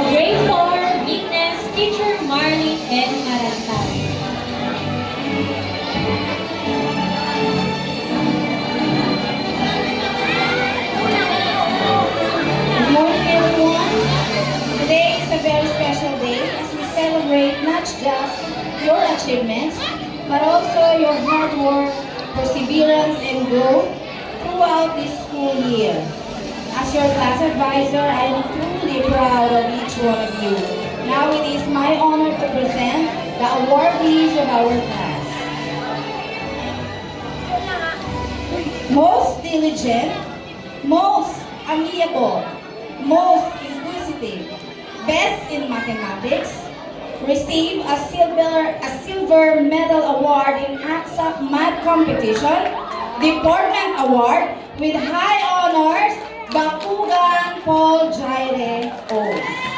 Grade 4, Witness Teacher Marlene N. Marantay. Good morning, everyone. Today is a very special day as we celebrate not just your achievements, but also your hard work, perseverance, and growth throughout this school year. As your class advisor, I am truly proud of each one of you. Now it is my honor to present the awardees of our class. Most diligent, most amiable, most inquisitive, best in mathematics, received a silver medal award in ACSAC Math Competition, Department Award with high honors, Bakugan Paul Jaire O.